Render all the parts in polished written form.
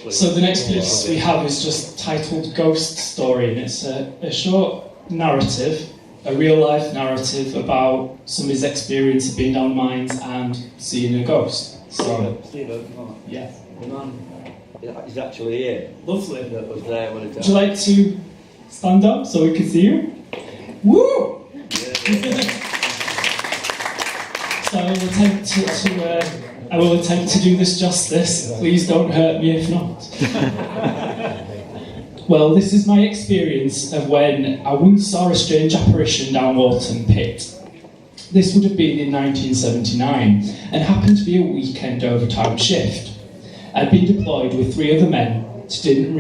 So the next piece we have is just titled Ghost Story, and it's a short narrative, a real-life narrative about somebody's experience of being down mines and seeing a ghost. So, Stephen, yeah. the man is actually here. Lovely. That was there when it Would you like to stand up so we can see you? Woo! So I will attempt to do this justice. Please don't hurt me if not. Well, this is my experience of when I once saw a strange apparition down Walton pit. This would have been in 1979 and happened to be a weekend overtime shift. I'd been deployed with 3 other men to dent and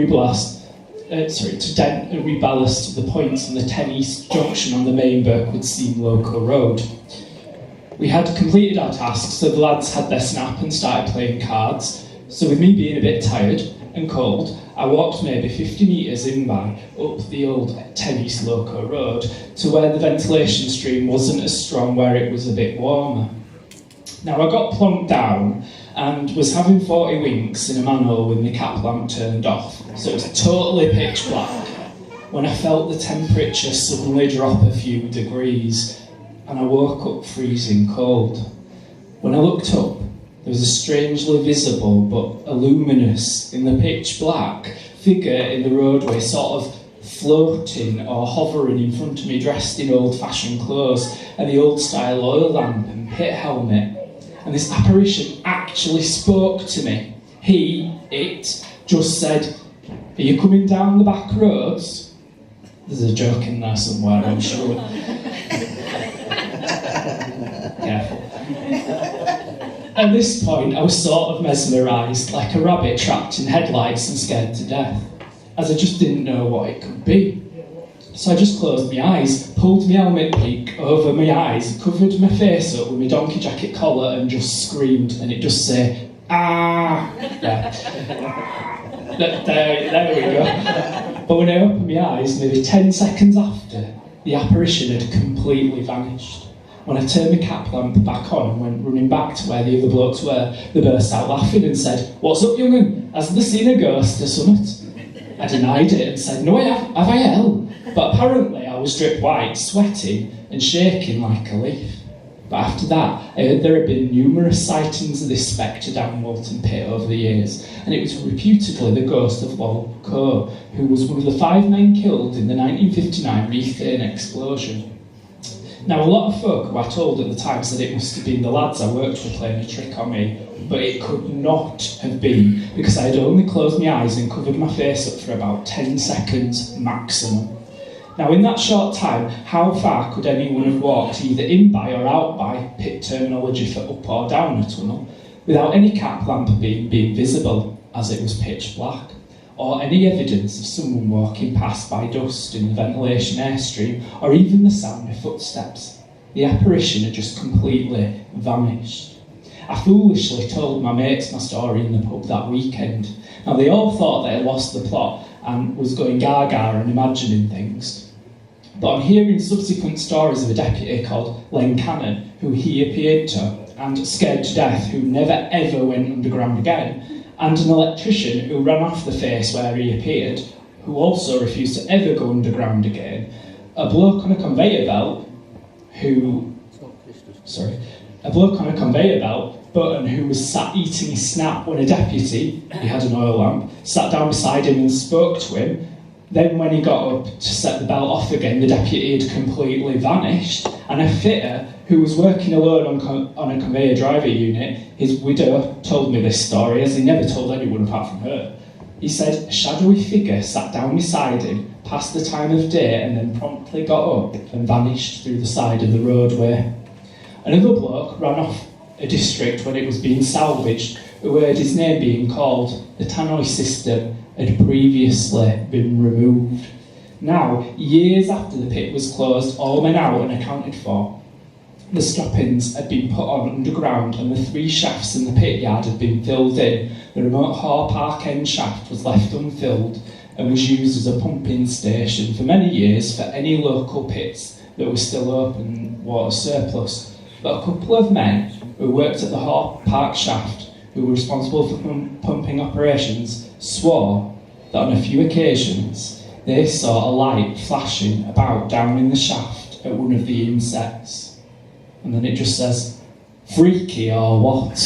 reballast the points on the 10 East junction on the main Birkwood Seam local road. We had completed our tasks, so the lads had their snap and started playing cards. So with me being a bit tired and cold, I walked maybe 50 metres up the old 10 East local road to where the ventilation stream wasn't as strong, where it was a bit warmer. Now I got plonked down and was having 40 winks in a manhole with my cap lamp turned off, so it was totally pitch black, when I felt the temperature suddenly drop a few degrees, and I woke up freezing cold. When I looked up, there was a strangely visible but luminous, in the pitch black, figure in the roadway, sort of floating or hovering in front of me, dressed in old-fashioned clothes and the old-style oil lamp and pit helmet. And this apparition actually spoke to me. It just said, "Are you coming down the back roads?" There's a joke in there somewhere, I'm sure. Careful. At this point, I was sort of mesmerised, like a rabbit trapped in headlights and scared to death, as I just didn't know what it could be. So I just closed my eyes, pulled my helmet peak over my eyes, covered my face up with my donkey jacket collar and just screamed, and it just said, "Ah!" There we go. But when I opened my eyes, maybe 10 seconds after, the apparition had completely vanished. When I turned my cap lamp back on and went running back to where the other blokes were, they burst out laughing and said, "What's up, young'un? Has they seen a ghost or something?" I denied it and said, "No, have I hell?" But apparently I was drip white, sweating and shaking like a leaf. But after that, I heard there had been numerous sightings of this spectre down Walton pit over the years, and it was reputedly the ghost of Lol Coe, who was one of the 5 men killed in the 1959 methane explosion. Now, a lot of folk who I told at the time said it must have been the lads I worked with playing a trick on me, but it could not have been, because I had only closed my eyes and covered my face up for about 10 seconds maximum. Now, in that short time, how far could anyone have walked either in by or out by, pit terminology for up or down a tunnel, without any cap lamp being visible, as it was pitch black, or any evidence of someone walking past by dusk in the ventilation airstream, or even the sound of footsteps? The apparition had just completely vanished. I foolishly told my mates my story in the pub that weekend. Now, they all thought that I lost the plot and was going gaga and imagining things. But on hearing subsequent stories of a deputy called Len Cannon, who he appeared to, and scared to death, who never ever went underground again, and an electrician who ran off the face where he appeared, who also refused to ever go underground again, a bloke on a conveyor belt Button, who was sat eating his snap when a deputy, he had an oil lamp, sat down beside him and spoke to him. Then when he got up to set the belt off again, the deputy had completely vanished, and a fitter who was working alone on a conveyor driver unit, his widow told me this story, as he never told anyone apart from her. He said a shadowy figure sat down beside him past the time of day and then promptly got up and vanished through the side of the roadway. Another bloke ran off a district when it was being salvaged, who heard his name being called. The tannoy system had previously been removed. Now, years after the pit was closed, all men out and accounted for, the stoppings had been put on underground and the 3 shafts in the pit yard had been filled in. The remote Haw Park end shaft was left unfilled and was used as a pumping station for many years for any local pits that were still open water surplus. But a couple of men who worked at the Haw Park shaft who were responsible for pumping operations, swore that on a few occasions they saw a light flashing about down in the shaft at one of the insects. And then it just says, freaky or what?